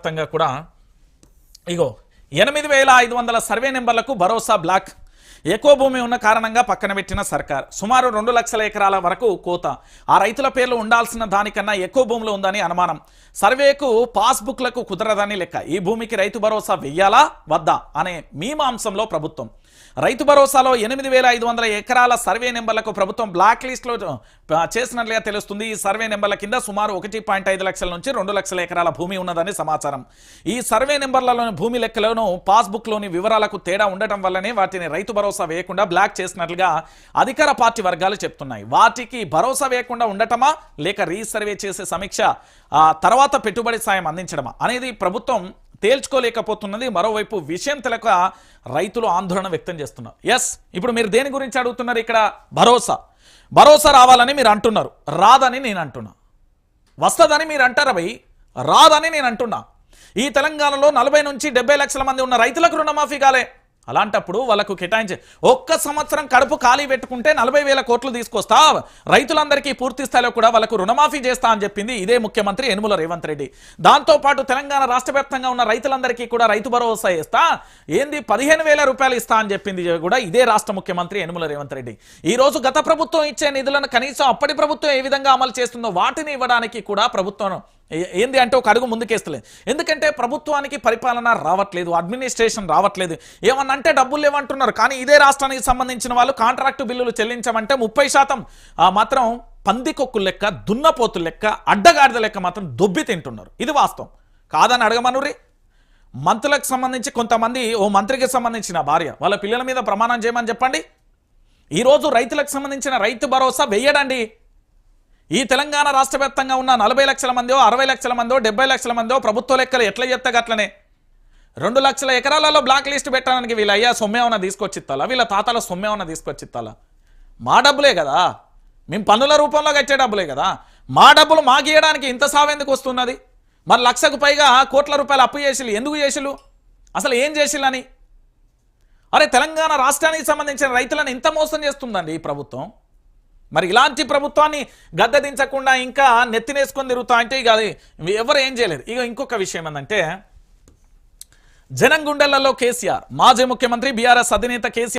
వ్యాప్తంగా కూడా ఇగో 8500 సర్వే నెంబర్లకు భరోసా బ్లాక్. ఎక్కువ భూమి ఉన్న కారణంగా పక్కన పెట్టిన సర్కార్. సుమారు 2 లక్షల ఎకరాల వరకు కోత. ఆ రైతుల పేర్లు ఉండాల్సిన దానికన్నా ఎక్కువ భూములు ఉందని అనుమానం. సర్వేకు పాస్బుక్లకు కుదరదని లెక్క. ఈ భూమికి రైతు భరోసా వెయ్యాలా వద్దా అనే మీమాంసంలో ప్రభుత్వం. రైతు భరోసాలో 8500 ఎకరాల సర్వే నెంబర్లకు ప్రభుత్వం బ్లాక్ లిస్ట్లో చేసినట్లుగా తెలుస్తుంది. ఈ సర్వే నెంబర్ల కింద సుమారు 1.5 లక్షల నుంచి 2 లక్షల ఎకరాల భూమి ఉన్నదని సమాచారం. ఈ సర్వే నెంబర్లలోని భూమి లెక్కలను పాస్బుక్లోని వివరాలకు తేడా ఉండటం వల్లనే వాటిని రైతు భరోసా వేయకుండా బ్లాక్ చేసినట్లుగా అధికార పార్టీ వర్గాలు చెప్తున్నాయి. వాటికి భరోసా వేయకుండా ఉండటమా లేక రీసర్వే చేసే సమీక్ష తర్వాత పెట్టుబడి సాయం అందించడమా అనేది ప్రభుత్వం తేల్చుకోలేకపోతున్నది. మరోవైపు విషయం తెలక రైతులు ఆందోళన వ్యక్తం చేస్తున్నారు. ఇప్పుడు మీరు దేని గురించి అడుగుతున్నారు? ఇక్కడ భరోసా రావాలని మీరు అంటున్నారు, రాదని నేను అంటున్నా. వస్తుందని మీరు అంటారా భయ్, రాదని నేను అంటున్నా. ఈ తెలంగాణలో 40 నుంచి 70 లక్షల మంది ఉన్న రైతులకు రుణమాఫీ కాలే. అలాంటప్పుడు వాళ్ళకు కేటాయించే ఒక్క సంవత్సరం కడుపు ఖాళీ పెట్టుకుంటే 40,000 కోట్లు తీసుకొస్తా, రైతులందరికీ పూర్తి స్థాయిలో కూడా వాళ్ళకు రుణమాఫీ చేస్తా అని చెప్పింది ఇదే ముఖ్యమంత్రి యనుమల రేవంత్ రెడ్డి. దాంతోపాటు తెలంగాణ రాష్ట్ర వ్యాప్తంగా ఉన్న రైతులందరికీ కూడా రైతు భరోసా ఇస్తా, ఏంది 15,000 రూపాయలు ఇస్తా అని చెప్పింది కూడా ఇదే రాష్ట్ర ముఖ్యమంత్రి యనుమల రేవంత్ రెడ్డి. ఈ రోజు గత ప్రభుత్వం ఇచ్చే నిధులను కనీసం అప్పటి ప్రభుత్వం ఏ విధంగా అమలు చేస్తుందో వాటిని ఇవ్వడానికి కూడా ప్రభుత్వం ఏంది అంటే ఒక అడుగు ముందుకేస్తలేదు. ఎందుకంటే ప్రభుత్వానికి పరిపాలన రావట్లేదు, అడ్మినిస్ట్రేషన్ రావట్లేదు. ఏమన్నా అంటే డబ్బులు లేవంటున్నారు. కానీ ఇదే రాష్ట్రానికి సంబంధించిన వాళ్ళు కాంట్రాక్టు బిల్లులు చెల్లించమంటే 30% మాత్రం పందికొక్కు లెక్క, దున్నపోతు లెక్క, అడ్డగాడిద లెక్క మాత్రం దొబ్బి తింటున్నారు. ఇది వాస్తవం కాదని అడగమనురి. మంత్రులకు సంబంధించి కొంతమంది, ఓ మంత్రికి సంబంధించిన భార్య వాళ్ళ పిల్లల మీద ప్రమాణం చేయమని చెప్పండి. ఈరోజు రైతులకు సంబంధించిన రైతు భరోసా వెయ్యడండి. ఈ తెలంగాణ రాష్ట్ర వ్యాప్తంగా ఉన్న 40 లక్షల మందో, 60 లక్షల మందో, 70 లక్షల మందో ప్రభుత్వ లెక్కలు ఎట్లా చెప్తే అట్లనే 2 లక్షల ఎకరాలలో బ్లాక్ లిస్ట్ పెట్టడానికి వీళ్ళ అయ్యా సొమ్మేమన్నా తీసుకొచ్చిత్తాలా, వీళ్ళ తాతల సొమ్మేమన్నా తీసుకొచ్చిత్తాలా? మా డబ్బులే కదా, మేము పన్నుల రూపంలో కట్టే డబ్బులే కదా. మా డబ్బులు మాకు ఇవ్వడానికి ఇంత సావెందుకు వస్తున్నది? మరి 1,00,000కు పైగా కోట్ల రూపాయలు అప్పు చేసిలు, ఎందుకు చేసిలు? అసలు ఏం చేసిల్లని? అరే తెలంగాణ రాష్ట్రానికి సంబంధించిన రైతులను ఇంత మోసం చేస్తుందండి ఈ ప్రభుత్వం. మరి ఇలాంటి ప్రభుత్వాన్ని గద్దెదించకుండా ఇంకా నెత్తినేసుకొని తిరుగుతా అంటే ఇక అది ఎవరు ఏం చేయలేదు. ఇక ఇంకొక విషయం ఏంటంటే జనం గుండెలలో కేసీఆర్. మాజీ ముఖ్యమంత్రి బీఆర్ఎస్ అధినేత కేసీఆర్